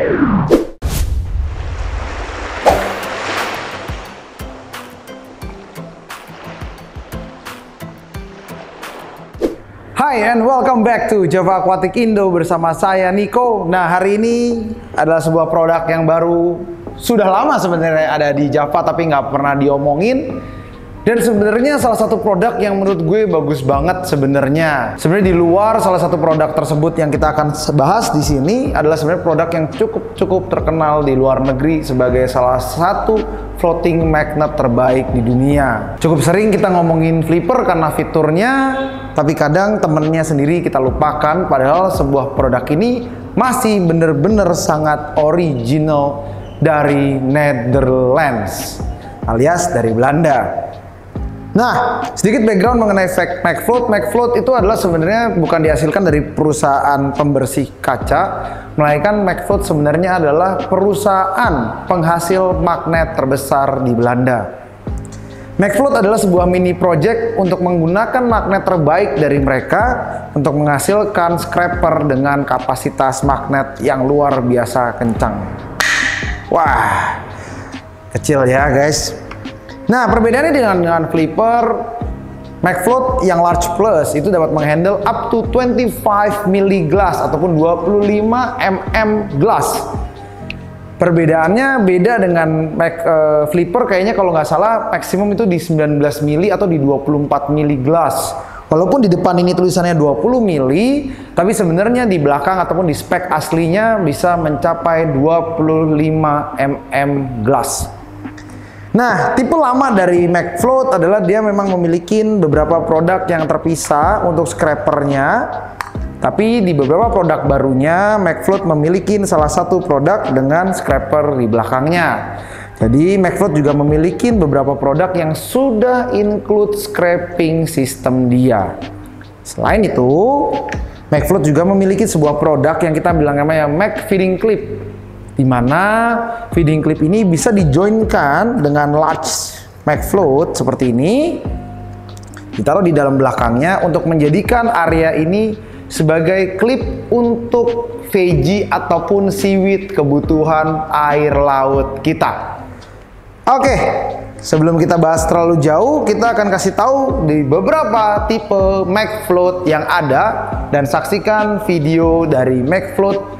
Hai and welcome back to Java Aquatic Indo bersama saya Niko. Nah, hari ini adalah sebuah produk yang baru, sudah lama sebenarnya ada di Java tapi nggak pernah diomongin. Dan sebenarnya salah satu produk yang menurut gue bagus banget sebenarnya. Sebenarnya di luar salah satu produk tersebut yang kita akan bahas di sini adalah sebenarnya produk yang cukup terkenal di luar negeri sebagai salah satu floating magnet terbaik di dunia. Cukup sering kita ngomongin flipper karena fiturnya, tapi kadang temennya sendiri kita lupakan, padahal sebuah produk ini masih bener-bener sangat original dari Netherlands alias dari Belanda. Nah, sedikit background mengenai MagFloat. MagFloat itu adalah sebenarnya bukan dihasilkan dari perusahaan pembersih kaca, melainkan MagFloat sebenarnya adalah perusahaan penghasil magnet terbesar di Belanda. MagFloat adalah sebuah mini project untuk menggunakan magnet terbaik dari mereka untuk menghasilkan scraper dengan kapasitas magnet yang luar biasa kencang. Wah, kecil ya guys. Nah, perbedaannya dengan flipper, MagFloat yang large plus itu dapat menghandle up to 25 mili glass ataupun 25 mm glass. Perbedaannya beda dengan flipper, kayaknya kalau nggak salah maksimum itu di 19 mili atau di 24 mili glass. Walaupun di depan ini tulisannya 20 mili, tapi sebenarnya di belakang ataupun di spek aslinya bisa mencapai 25 mm glass. Nah, tipe lama dari MagFloat adalah dia memang memiliki beberapa produk yang terpisah untuk scrapernya. Tapi di beberapa produk barunya, MagFloat memiliki salah satu produk dengan scraper di belakangnya. Jadi, MagFloat juga memiliki beberapa produk yang sudah include scraping system dia. Selain itu, MagFloat juga memiliki sebuah produk yang kita bilang namanya Mag Feeding Clip, di mana feeding clip ini bisa dijoinkan dengan large MagFloat seperti ini, ditaruh di dalam belakangnya untuk menjadikan area ini sebagai klip untuk veggie ataupun seaweed kebutuhan air laut kita. Oke, sebelum kita bahas terlalu jauh, kita akan kasih tahu di beberapa tipe MagFloat yang ada dan saksikan video dari MagFloat.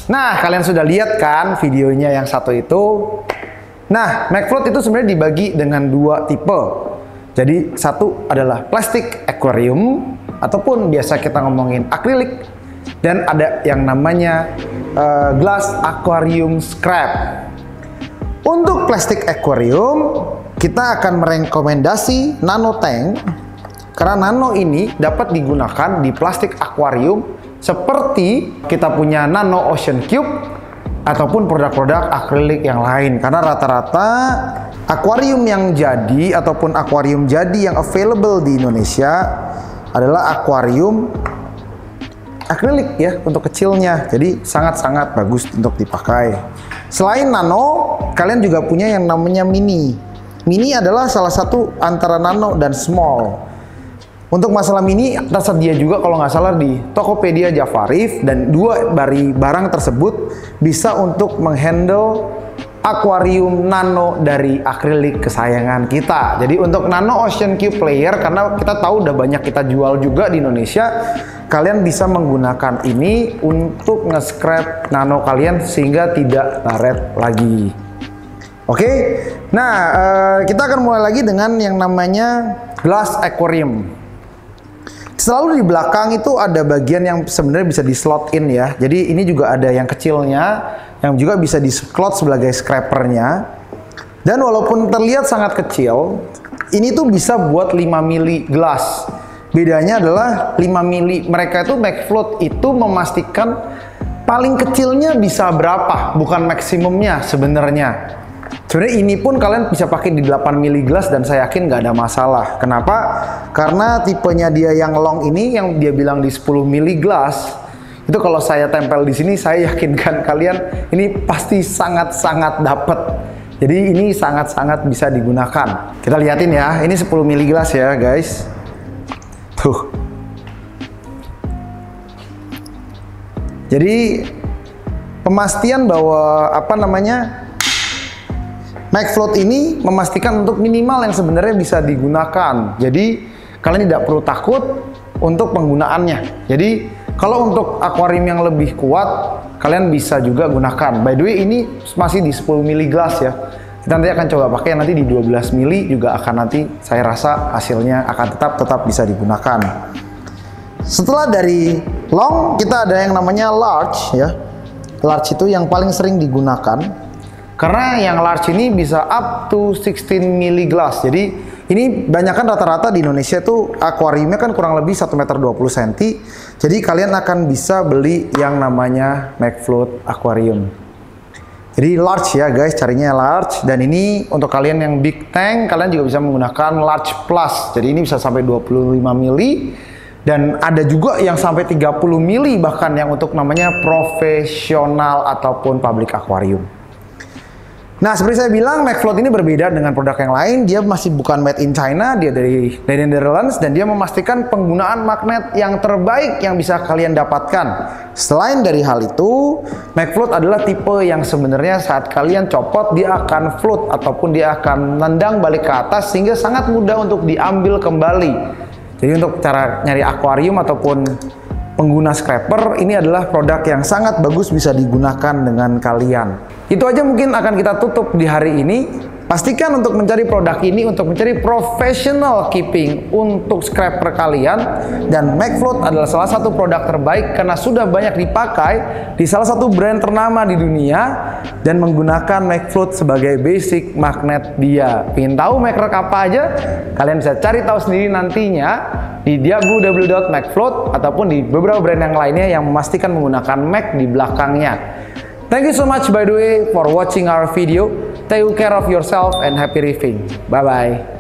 Nah, kalian sudah lihat kan videonya yang satu itu? Nah, MagFloat itu sebenarnya dibagi dengan dua tipe. Jadi, satu adalah plastik aquarium, ataupun biasa kita ngomongin akrilik. Dan ada yang namanya glass aquarium scrap. Untuk plastik aquarium, kita akan merekomendasi nano tank. Karena nano ini dapat digunakan di plastik aquarium seperti kita punya Nano Ocean Cube ataupun produk-produk akrilik yang lain. Karena rata-rata akuarium yang jadi ataupun akuarium jadi yang available di Indonesia adalah akuarium akrilik ya, untuk kecilnya. Jadi sangat-sangat bagus untuk dipakai. Selain nano, kalian juga punya yang namanya mini. Mini adalah salah satu antara nano dan small. Untuk masalah mini tersedia juga kalau nggak salah di Tokopedia Javarif, dan dua dari barang tersebut bisa untuk menghandle akuarium nano dari akrilik kesayangan kita. Jadi untuk Nano Ocean Cube Player, karena kita tahu udah banyak kita jual juga di Indonesia, kalian bisa menggunakan ini untuk nge-scrap nano kalian sehingga tidak karet lagi. Oke, nah kita akan mulai lagi dengan yang namanya glass aquarium. Selalu di belakang itu ada bagian yang sebenarnya bisa di slot in ya. Jadi ini juga ada yang kecilnya, yang juga bisa di slot sebagai scrapernya. Dan walaupun terlihat sangat kecil, ini tuh bisa buat 5 mili gelas. Bedanya adalah 5 mili, mereka itu McFloat itu memastikan paling kecilnya bisa berapa, bukan maksimumnya sebenarnya. Sebenarnya ini pun kalian bisa pakai di 8 mili gelas dan saya yakin nggak ada masalah. Kenapa? Karena tipenya dia yang long ini, yang dia bilang di 10 mili gelas, itu kalau saya tempel di sini, saya yakinkan kalian ini pasti sangat-sangat dapet. Jadi ini sangat-sangat bisa digunakan. Kita lihatin ya, ini 10 mili gelas ya guys. Tuh. Jadi pemastian bahwa McFloat ini memastikan untuk minimal yang sebenarnya bisa digunakan. Jadi kalian tidak perlu takut untuk penggunaannya. Jadi kalau untuk akuarium yang lebih kuat, kalian bisa juga gunakan. By the way, ini masih di 10 mili gelas ya. Kita nanti akan coba pakai nanti di 12 mili juga akan nanti saya rasa hasilnya akan tetap bisa digunakan. Setelah dari long, kita ada yang namanya large ya. Large itu yang paling sering digunakan. Karena yang large ini bisa up to 16 mili gelas. Jadi ini banyak kan rata-rata di Indonesia tuh akuariumnya kan kurang lebih 1,20 meter. Jadi kalian akan bisa beli yang namanya McFloat aquarium. Jadi large ya guys, carinya large. Dan ini untuk kalian yang big tank, kalian juga bisa menggunakan large plus. Jadi ini bisa sampai 25 mili. Dan ada juga yang sampai 30 mili bahkan yang untuk namanya profesional ataupun public aquarium. Nah, seperti saya bilang, McFloat ini berbeda dengan produk yang lain. Dia masih bukan made in China, dia dari Netherlands, dan dia memastikan penggunaan magnet yang terbaik yang bisa kalian dapatkan. Selain dari hal itu, McFloat adalah tipe yang sebenarnya saat kalian copot, dia akan float ataupun dia akan nendang balik ke atas sehingga sangat mudah untuk diambil kembali. Jadi untuk cara nyari akuarium ataupun pengguna scraper, ini adalah produk yang sangat bagus bisa digunakan dengan kalian. Itu aja mungkin akan kita tutup di hari ini. Pastikan untuk mencari produk ini, untuk mencari professional keeping untuk scraper kalian. Dan McFloat adalah salah satu produk terbaik karena sudah banyak dipakai di salah satu brand ternama di dunia. Dan menggunakan McFloat sebagai basic magnet dia. Ingin tahu merek apa aja? Kalian bisa cari tahu sendiri nantinya di www.macfloat ataupun di beberapa brand yang lainnya yang memastikan menggunakan Mac di belakangnya. Thank you so much by the way for watching our video. Take care of yourself and happy reefing. Bye bye.